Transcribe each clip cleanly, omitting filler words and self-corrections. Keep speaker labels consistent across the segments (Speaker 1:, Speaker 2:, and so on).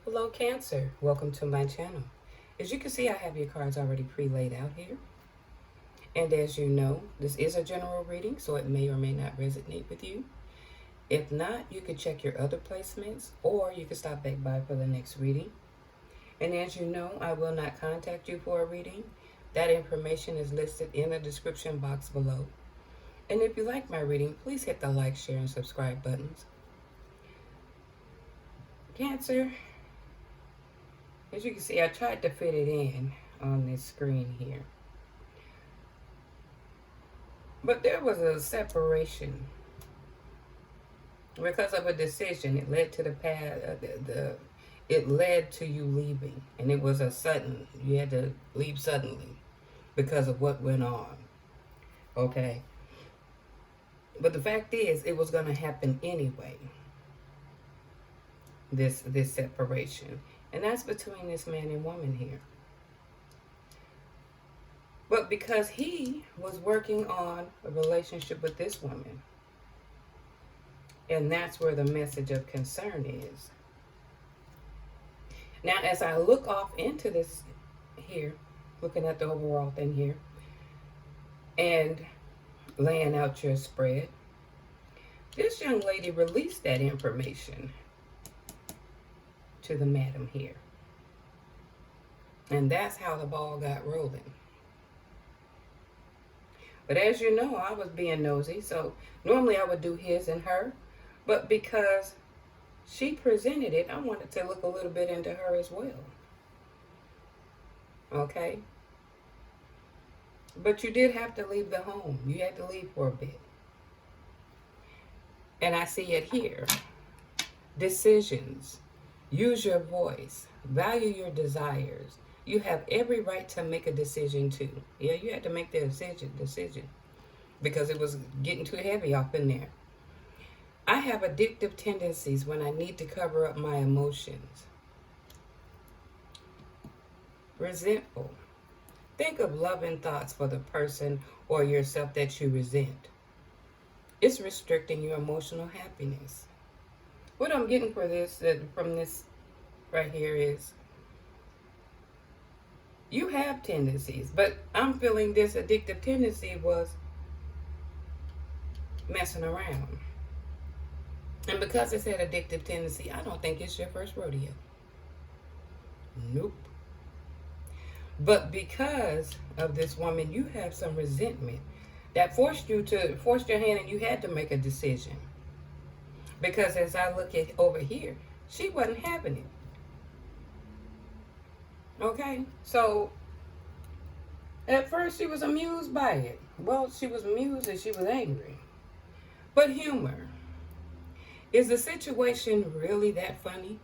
Speaker 1: Hello Cancer, welcome to my channel. As you can see, I have your cards already pre-laid out here. And as you know, this is a general reading, so it may or may not resonate with you. If not, you can check your other placements or you can stop back by for the next reading. And as you know, I will not contact you for a reading. That information is listed in the description box below. And if you like my reading, please hit the like, share, and subscribe buttons. Cancer, as you can see, I tried to fit it in on this screen here. But there was a separation because of a decision. It led to the path. It led to you leaving, and it was a sudden. You had to leave suddenly because of what went on. Okay. But the fact is, it was going to happen anyway. This separation, and that's between this man and woman here. But because he was working on a relationship with this woman, and that's where the message of concern is. Now, as I look off into this here, looking at the overall thing here, and laying out your spread, this young lady released that information to the madam here. And that's how the ball got rolling. But as you know, I was being nosy, so normally I would do his and her. But because she presented it, I wanted to look a little bit into her as well. Okay? But you did have to leave the home. You had to leave for a bit. And I see it here. Decisions. Use your voice. Value your desires. You have every right to make a decision too. Yeah, you had to make the decision because it was getting too heavy off in there. I have addictive tendencies when I need to cover up my emotions. Resentful. Think of loving thoughts for the person or yourself that you resent. It's restricting your emotional happiness. What I'm getting for this, from this right here is, you have tendencies, but I'm feeling this addictive tendency was messing around. And because it's an addictive tendency, I don't think it's your first rodeo. Nope. But because of this woman, you have some resentment that forced your hand, and you had to make a decision. Because as I look at over here, she wasn't having it. Okay, so at first she was amused by it. Well, she was amused and she was angry. But humor. Is the situation really that funny?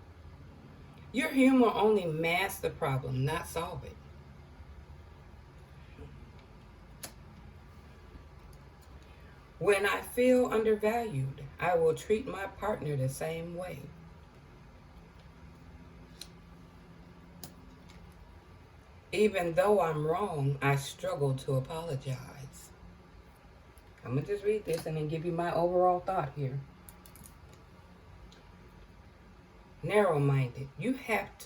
Speaker 1: Your humor only masks the problem, not solve it. When I feel undervalued, I will treat my partner the same way. Even though I'm wrong, I struggle to apologize. I'm going to just read this and then give you my overall thought here. Narrow-minded. You have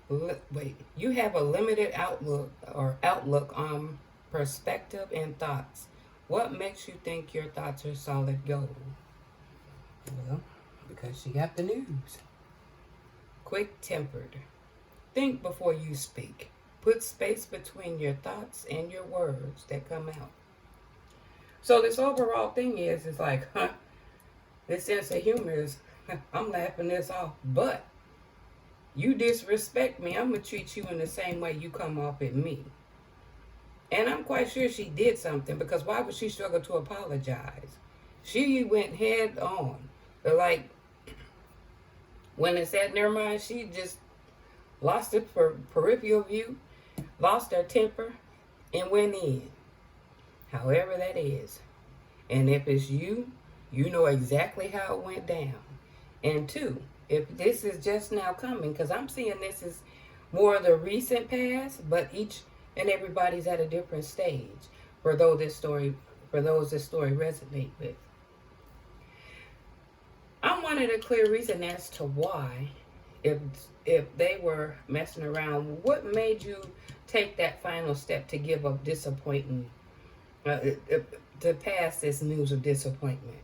Speaker 1: a limited outlook on perspective and thoughts. What makes you think your thoughts are solid gold? Well, because she got the news. Quick-tempered. Think before you speak. Put space between your thoughts and your words that come out. So this overall thing is like, this sense of humor is, I'm laughing this off. But you disrespect me, I'm going to treat you in the same way you come off at me. And I'm quite sure she did something, because why would she struggle to apologize? She went head on. But like, when it's at their mind, she just lost it for peripheral view, lost her temper, and went in. However that is. And if it's you, you know exactly how it went down. And two, if this is just now coming, because I'm seeing this is more of the recent past, but each and everybody's at a different stage for those this story resonate with. I wanted a clear reason as to why If if they were messing around, what made you take that final step to give up disappointing, uh, to pass this news of disappointment?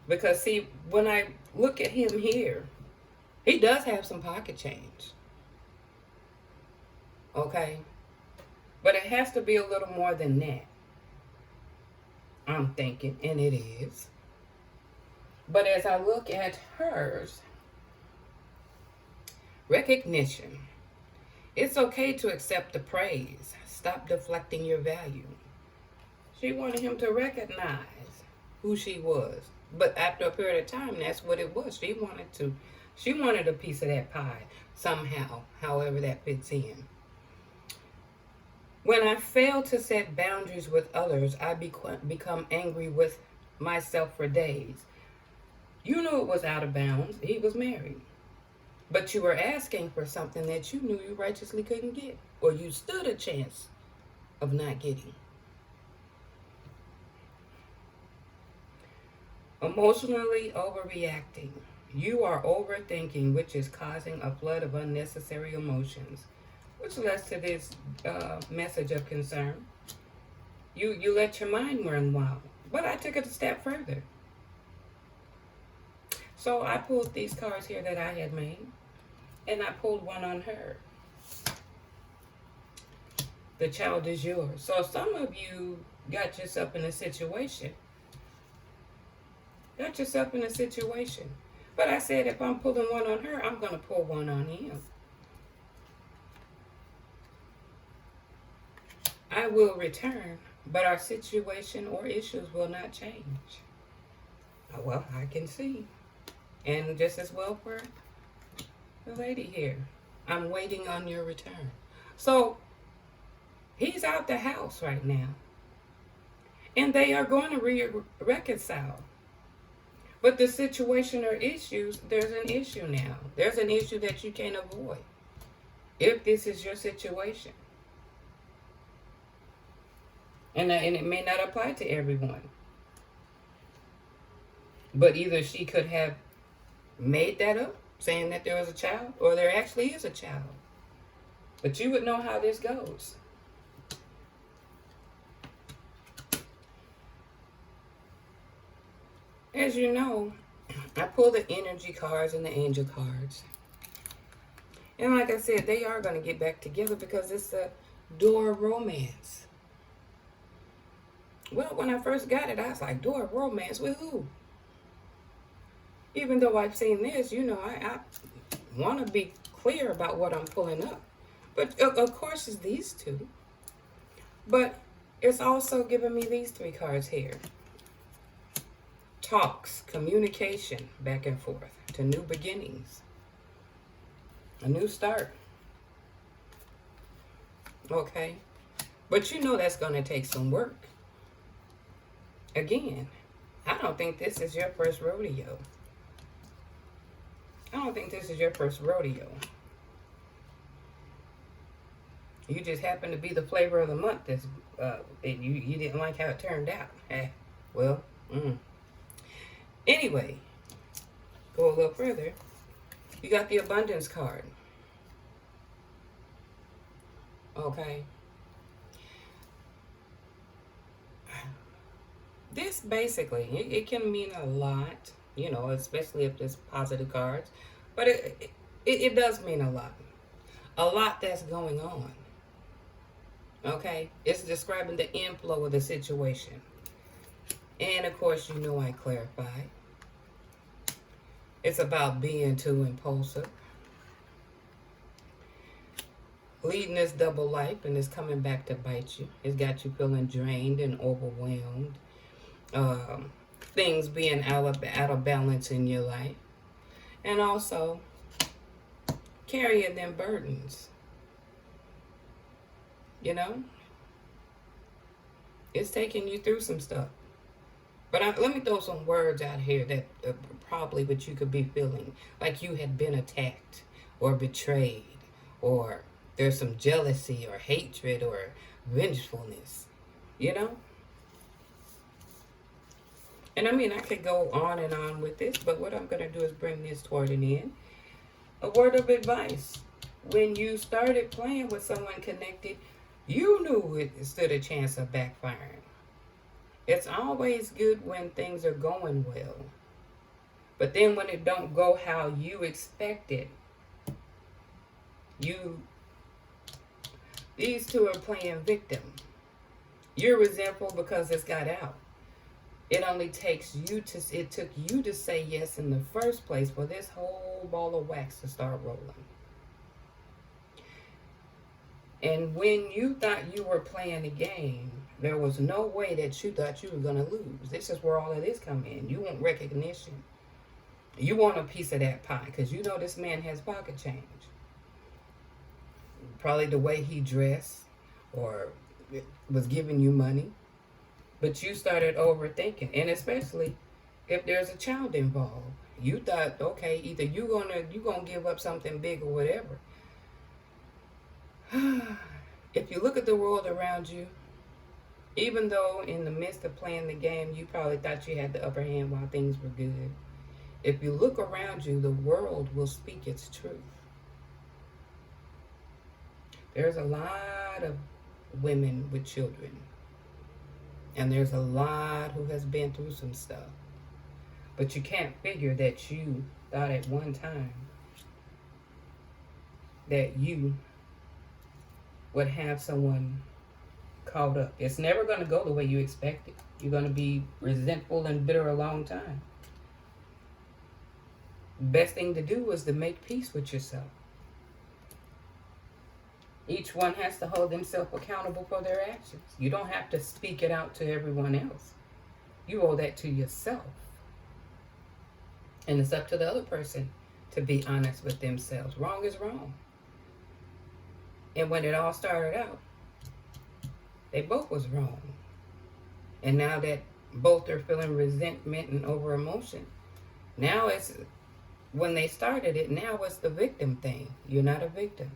Speaker 1: Because see, when I look at him here, he does have some pocket change. Okay, but it has to be a little more than that. I'm thinking, and it is. But as I look at hers, recognition. It's okay to accept the praise. Stop deflecting your value. She wanted him to recognize who she was. But after a period of time, that's what it was. She wanted a piece of that pie somehow, however that fits in. When I fail to set boundaries with others, I become angry with myself for days. You knew it was out of bounds. He was married. But you were asking for something that you knew you righteously couldn't get, or you stood a chance of not getting. Emotionally overreacting. You are overthinking, which is causing a flood of unnecessary emotions, which leads to this message of concern. You let your mind run wild. But I took it a step further. So I pulled these cards here that I had made, and I pulled one on her. The child is yours. So some of you got yourself in a situation. But I said if I'm pulling one on her, I'm going to pull one on him. I will return, but our situation or issues will not change. Well, I can see. And just as well for the lady here. I'm waiting on your return. So he's out the house right now. And they are going to reconcile. But the situation or issues, there's an issue now. There's an issue that you can't avoid. If this is your situation. And it may not apply to everyone. But either she could have made that up, saying that there was a child, or there actually is a child. But you would know how this goes. As you know, I pull the energy cards and the angel cards. And like I said, they are going to get back together because it's a door of romance. Well, when I first got it, I was like, door of romance with who? Even though I've seen this, I want to be clear about what I'm pulling up. But of course, it's these two. But it's also giving me these three cards here. Talks, communication, back and forth to new beginnings. A new start. Okay? But that's going to take some work. Again, I don't think this is your first rodeo. You just happen to be the flavor of the month. And you didn't like how it turned out. Anyway, go a little further. You got the abundance card. Okay. This basically, it can mean a lot, especially if there's positive cards. But it does mean a lot. A lot that's going on. Okay? It's describing the inflow of the situation. And of course, I clarify. It's about being too impulsive. Leading this double life, and it's coming back to bite you. It's got you feeling drained and overwhelmed. Things being out of balance in your life. And also carrying them burdens. It's taking you through some stuff. But let me throw some words out here that probably what you could be feeling. Like you had been attacked or betrayed, or there's some jealousy or hatred or vengefulness. And I could go on and on with this, but what I'm going to do is bring this toward an end. A word of advice. When you started playing with someone connected, you knew it stood a chance of backfiring. It's always good when things are going well. But then when it don't go how you expected, these two are playing victim. You're resentful because it's got out. It took you to say yes in the first place for this whole ball of wax to start rolling. And when you thought you were playing the game, there was no way that you thought you were going to lose. This is where all of this come in. You want recognition. You want a piece of that pie because you know this man has pocket change. Probably the way he dressed or was giving you money. But you started overthinking. And especially if there's a child involved. You thought, okay, either you're gonna give up something big or whatever. If you look at the world around you, even though in the midst of playing the game, you probably thought you had the upper hand while things were good. If you look around you, the world will speak its truth. There's a lot of women with children. And there's a lot who has been through some stuff. But you can't figure that you thought at one time that you would have someone caught up. It's never going to go the way you expect it. You're going to be resentful and bitter a long time. Best thing to do is to make peace with yourself. Each one has to hold themselves accountable for their actions. You don't have to speak it out to everyone else. You owe that to yourself. And it's up to the other person to be honest with themselves. Wrong is wrong. And when it all started out, they both was wrong. And now that both are feeling resentment and over emotion, now it's, when they started it, now it's the victim thing. You're not a victim.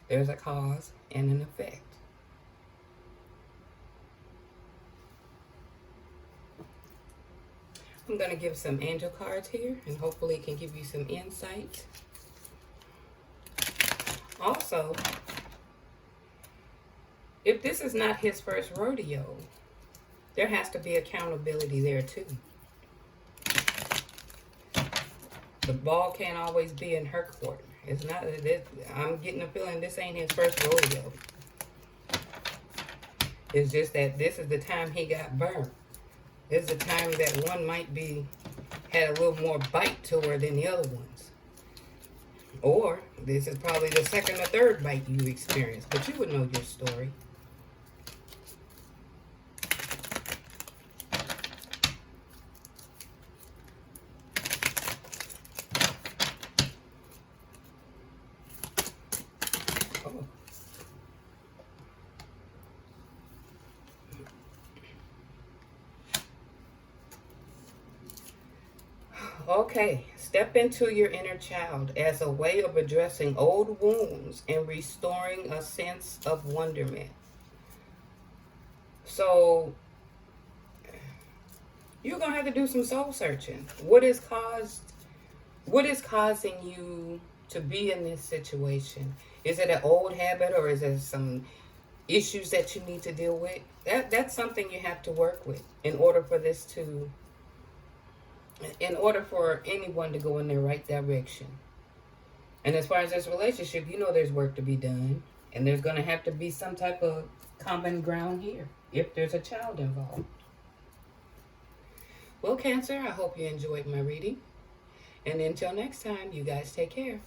Speaker 1: There's a cause and an effect. I'm going to give some angel cards here, and hopefully it can give you some insight. Also, if this is not his first rodeo, there has to be accountability there too. The ball can't always be in her court. It's not. I'm getting a feeling this ain't his first rodeo. It's just that this is the time he got burned. This is the time that one might be had a little more bite to her than the other ones. Or this is probably the second or third bite you experienced, but you would know your story. Okay, step into your inner child as a way of addressing old wounds and restoring a sense of wonderment. So, you're going to have to do some soul searching. What is causing you to be in this situation? Is it an old habit, or is it some issues that you need to deal with? That's something you have to work with in order for anyone to go in the right direction. And as far as this relationship, you know there's work to be done. And there's going to have to be some type of common ground here if there's a child involved. Well, Cancer, I hope you enjoyed my reading. And until next time, you guys take care.